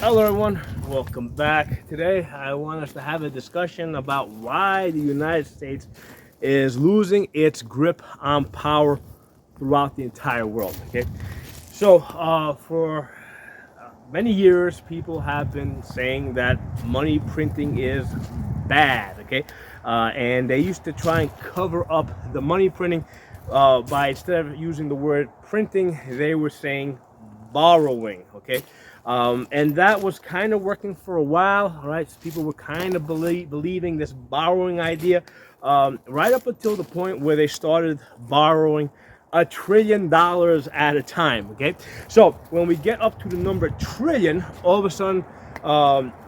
Hello everyone, welcome back. Today I want us to have a discussion about why the United States is losing its grip on power throughout the entire world. Okay, so for many years people have been saying that money printing is bad. Okay, and they used to try and cover up the money printing by, instead of using the word printing, they were saying borrowing. Okay, and that was kind of working for a while. All right, so people were kind of believing this borrowing idea, right up until the point where they started borrowing $1 trillion at a time. Okay, so when we get up to the number trillion, all of a sudden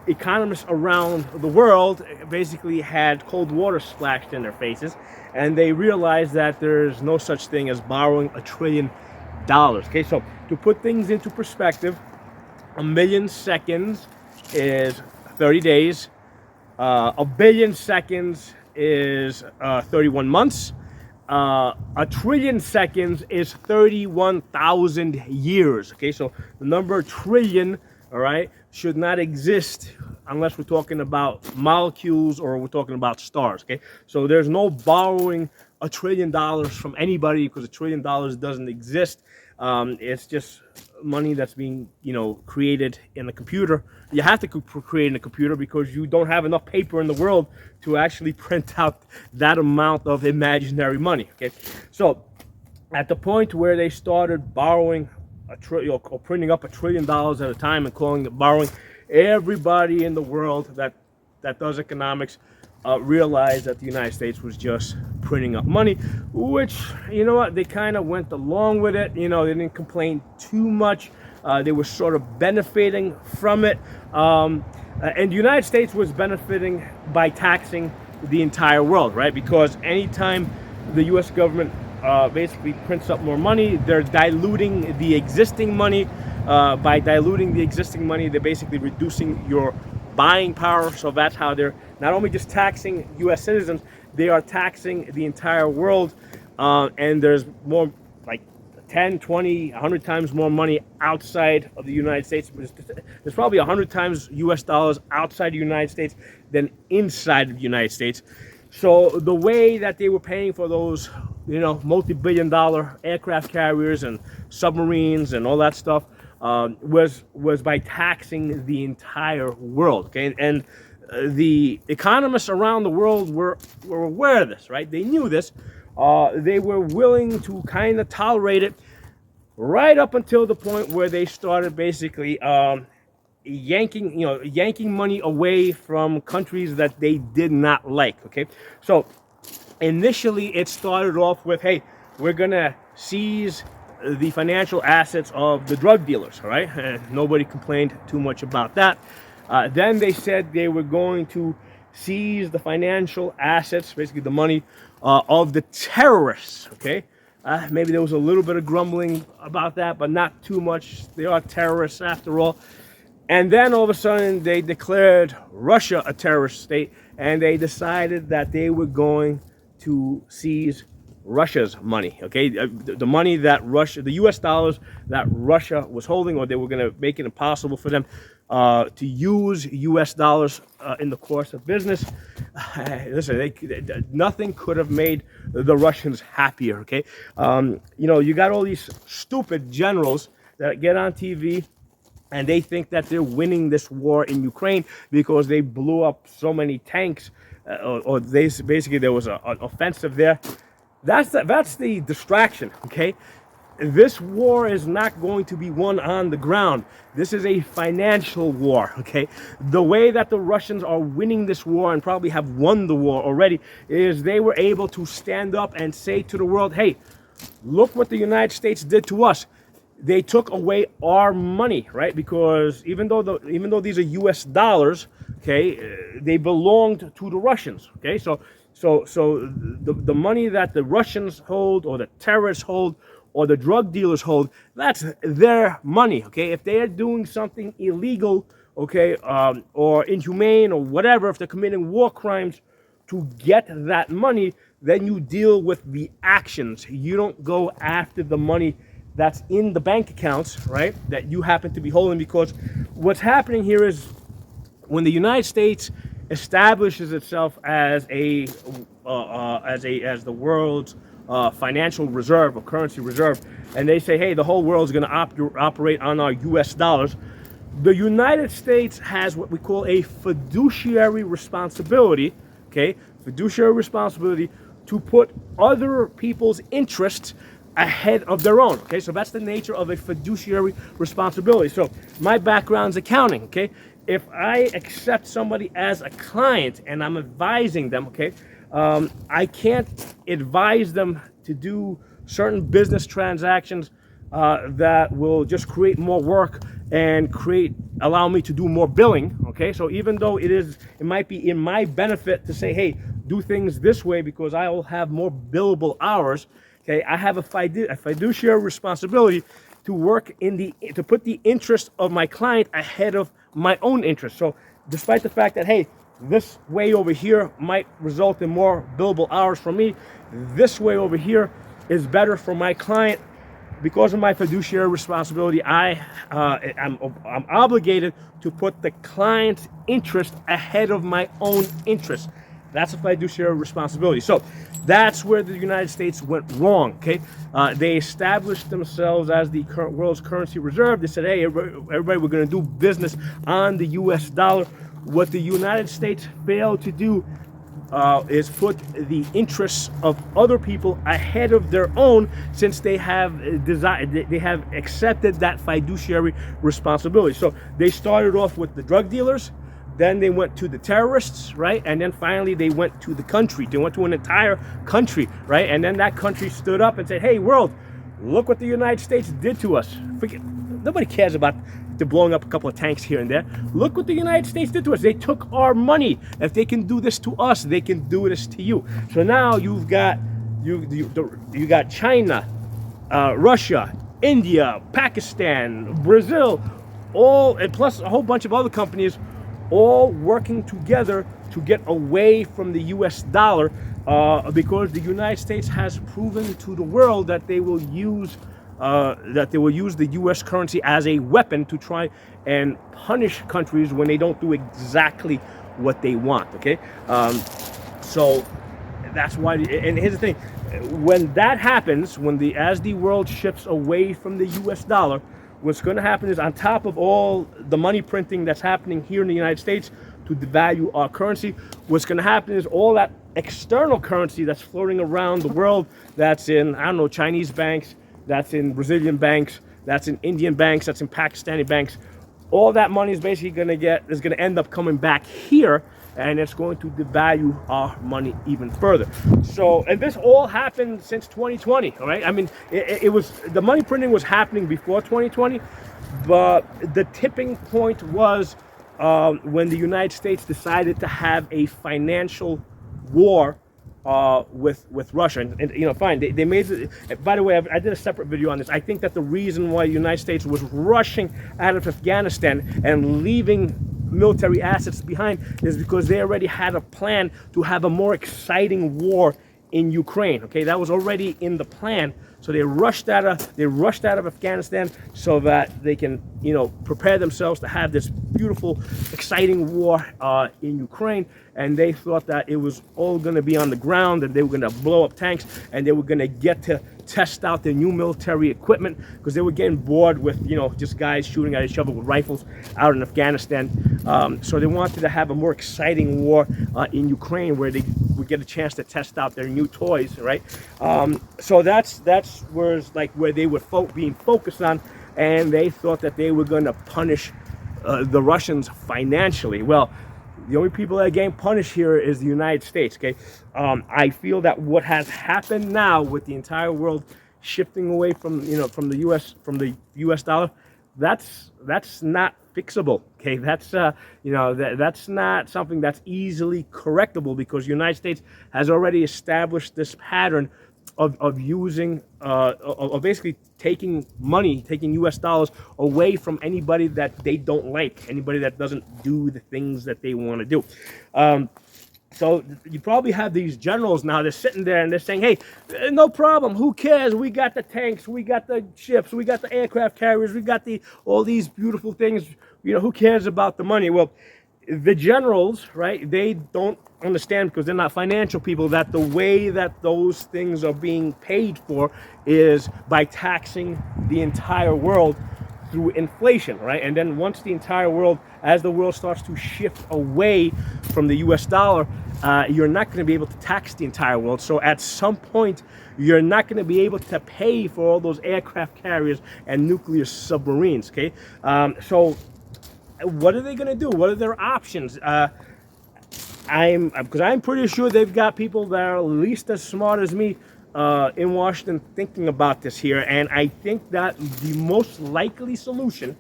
economists around the world basically had cold water splashed in their faces, and they realized that there's no such thing as borrowing $1 trillion. Okay, so to put things into perspective, a million seconds is 30 days. A billion seconds is 31 months. A trillion seconds is 31,000 years. Okay, so the number trillion, all right, should not exist unless we're talking about molecules or we're talking about stars. Okay, so there's no borrowing $1 trillion from anybody because $1 trillion doesn't exist. It's just money that's being, created in the computer. You have to create in a computer because you don't have enough paper in the world to actually print out that amount of imaginary money. Okay, so at the point where they started borrowing or printing up $1 trillion at a time and calling it borrowing, everybody in the world that does economics realized that the United States was just printing up money, which, you know what, they kind of went along with it. They didn't complain too much. They were sort of benefiting from it. And the United States was benefiting by taxing the entire world, right? Because anytime the U.S. government basically prints up more money, they're diluting the existing money. By diluting the existing money, they're basically reducing your buying power. So that's how they're not only just taxing U.S. citizens, they are taxing the entire world. And there's more, like 10, 20, 100 times more money outside of the United States. There's probably 100 times U.S. dollars outside the United States than inside of the United States. So the way that they were paying for those, multi-billion-dollar aircraft carriers and submarines and all that stuff was by taxing the entire world. Okay, and the economists around the world were aware of this, right? They knew this. They were willing to kind of tolerate it right up until the point where they started basically yanking money away from countries that they did not like. Okay, so initially it started off with, hey, we're gonna seize the financial assets of the drug dealers. All right, nobody complained too much about that. Then they said they were going to seize the financial assets, basically the money of the terrorists. Okay, maybe there was a little bit of grumbling about that, but not too much. They are terrorists after all. And then all of a sudden they declared Russia a terrorist state, and they decided that they were going to seize Russia's money. Okay, the money that the U.S. dollars that Russia was holding, or they were going to make it impossible for them to use U.S. dollars in the course of business. Listen, nothing could have made the Russians happier. Okay, you got all these stupid generals that get on TV and they think that they're winning this war in Ukraine because they blew up so many tanks, or basically there was an offensive there. That's the distraction. Okay, this war is not going to be won on the ground. This is a financial war. Okay, the way that the Russians are winning this war and probably have won the war already is they were able to stand up and say to the world, hey, look what the United States did to us. They took away our money, right? Because even though these are U.S. dollars, okay, they belonged to the Russians. Okay, so the money that the Russians hold, or the terrorists hold, or the drug dealers hold, that's their money. Okay, if they are doing something illegal, okay, or inhumane or whatever, if they're committing war crimes to get that money, then you deal with the actions. You don't go after the money that's in the bank accounts, right, that you happen to be holding. Because what's happening here is when the United States establishes itself as as the world's financial reserve or currency reserve, and they say, hey, the whole world is going to operate on our U.S. dollars. The United States has what we call a fiduciary responsibility, okay, fiduciary responsibility to put other people's interests ahead of their own, okay? So that's the nature of a fiduciary responsibility. So my background's accounting, okay? If I accept somebody as a client and I'm advising them, okay, I can't advise them to do certain business transactions that will just create more work and allow me to do more billing, okay? So even though it might be in my benefit to say, hey, do things this way because I will have more billable hours, okay, I have a fiduciary responsibility to to put the interest of my client ahead of my own interest. So despite the fact that, hey, this way over here might result in more billable hours for me, this way over here is better for my client. Because of my fiduciary responsibility, I'm obligated to put the client's interest ahead of my own interest. That's a fiduciary responsibility. So that's where the United States went wrong, okay? They established themselves as the world's currency reserve. They said, hey, everybody, we're going to do business on the U.S. dollar. What the United States failed to do is put the interests of other people ahead of their own, since they have accepted that fiduciary responsibility. So they started off with the drug dealers, then they went to the terrorists, right? And then finally they went to the country. They went to an entire country, right? And then that country stood up and said, hey, world, look what the United States did to us. Nobody cares about blowing up a couple of tanks here and there. Look what the United States did to us. They took our money. If they can do this to us, they can do this to you. So now you got China, Russia, India, Pakistan, Brazil, all, and plus a whole bunch of other companies, all working together to get away from the U.S. dollar, because the United States has proven to the world that they will use the U.S. currency as a weapon to try and punish countries when they don't do exactly what they want, okay? So that's why, and here's the thing, when that happens, as the world shifts away from the U.S. dollar, what's going to happen is, on top of all the money printing that's happening here in the United States to devalue our currency, what's going to happen is all that external currency that's floating around the world, that's in, I don't know, Chinese banks, that's in Brazilian banks, that's in Indian banks, that's in Pakistani banks. All that money is basically going to end up coming back here, and it's going to devalue our money even further. So, and this all happened since 2020, all right? I mean, the money printing was happening before 2020, but the tipping point was when the United States decided to have a financial war with Russia, and you know, fine, they made it. By the way, I did a separate video on this. I think that the reason why the United States was rushing out of Afghanistan and leaving military assets behind is because they already had a plan to have a more exciting war in Ukraine. Okay, that was already in the plan. So they rushed out of Afghanistan so that they can, you know, prepare themselves to have this beautiful, exciting war in Ukraine. And they thought that it was all going to be on the ground, and they were going to blow up tanks, and they were going to get to test out their new military equipment, because they were getting bored with, you know, just guys shooting at each other with rifles out in Afghanistan. So they wanted to have a more exciting war in Ukraine, where they would get a chance to test out their new toys, right? So that's where they were being focused on, and they thought that they were going to punish the Russians financially. Well, the only people that are getting punished here is the United States, okay? I feel that what has happened now with the entire world shifting away from, you know, from the U.S. dollar, that's not fixable, okay? That's that's not something that's easily correctable, because the United States has already established this pattern of using of basically taking U.S. dollars away from anybody that they don't like, anybody that doesn't do the things that they want to do. So you probably have these generals now, they're sitting there and they're saying, hey, no problem, who cares? We got the tanks, we got the ships, we got the aircraft carriers, we got all these beautiful things, who cares about the money? Well, the generals, right, they don't understand, because they're not financial people, that the way that those things are being paid for is by taxing the entire world through inflation, right? And then once the entire world, as the world starts to shift away from the US dollar, you're not going to be able to tax the entire world. So at some point, you're not going to be able to pay for all those aircraft carriers and nuclear submarines, okay? So what are they going to do? What are their options? Because I'm pretty sure they've got people that are at least as smart as me in Washington thinking about this here, and I think that the most likely solution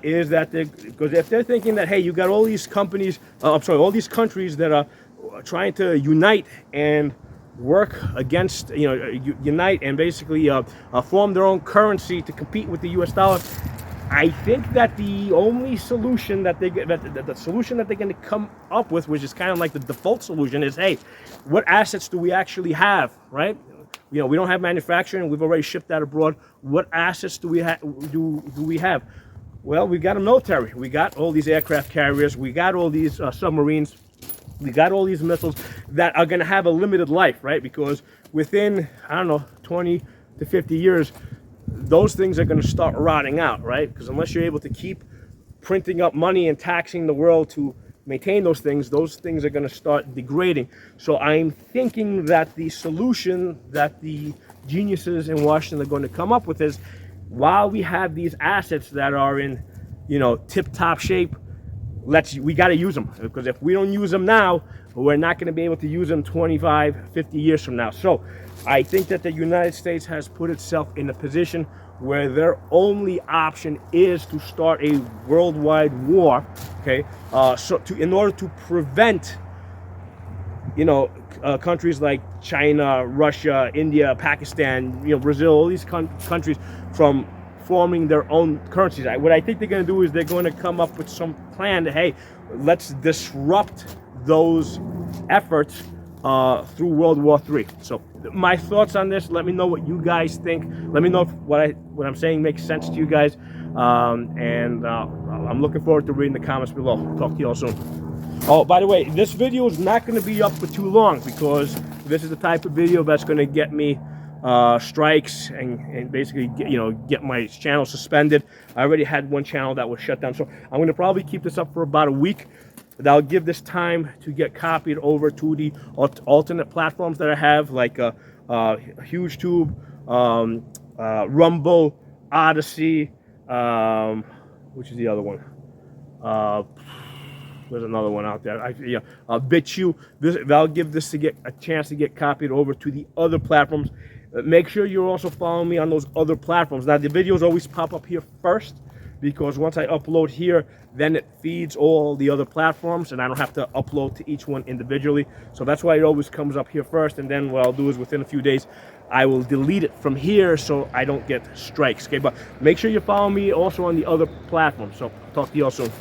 is that because if they're thinking that, hey, you got all these companies, all these countries that are trying to unite and work against, unite and basically form their own currency to compete with the U.S. dollar. I think that the only solution that the solution that they're going to come up with, which is kind of like the default solution, is, hey, what assets do we actually have, right? We don't have manufacturing. We've already shipped that abroad. What assets do we have? Well, we got a military. We got all these aircraft carriers. We got all these submarines. We got all these missiles that are going to have a limited life, right? Because within, 20 to 50 years, those things are going to start rotting out, right? Because unless you're able to keep printing up money and taxing the world to maintain those things are going to start degrading. So I'm thinking that the solution that the geniuses in Washington are going to come up with is, while we have these assets that are in, tip-top shape, we got to use them, because if we don't use them now, we're not going to be able to use them 25, 50 years from now. So I think that the United States has put itself in a position where their only option is to start a worldwide war, okay? In order to prevent, countries like China, Russia, India, Pakistan, Brazil, all these countries from forming their own currencies. What I think they're going to do is they're going to come up with some plan that, hey, let's disrupt those efforts through World War III. So my thoughts on this, let me know what you guys think. Let me know if what I'm saying makes sense to you guys. And I'm looking forward to reading the comments below. Talk to you all soon. Oh, by the way, this video is not going to be up for too long, because this is the type of video that's going to get me strikes and basically get my channel suspended. I already had one channel that was shut down, so I'm going to probably keep this up for about a week. That'll give this time to get copied over to the alternate platforms that I have, like HugeTube, Rumble, Odyssey, which is the other one? There's another one out there. BitChute. That'll give this to get a chance to get copied over to the other platforms. Make sure you're also following me on those other platforms. Now, the videos always pop up here first, because once I upload here, then it feeds all the other platforms, and I don't have to upload to each one individually. So that's why it always comes up here first, and then what I'll do is within a few days, I will delete it from here so I don't get strikes, okay? But make sure you follow me also on the other platforms. So talk to you all soon.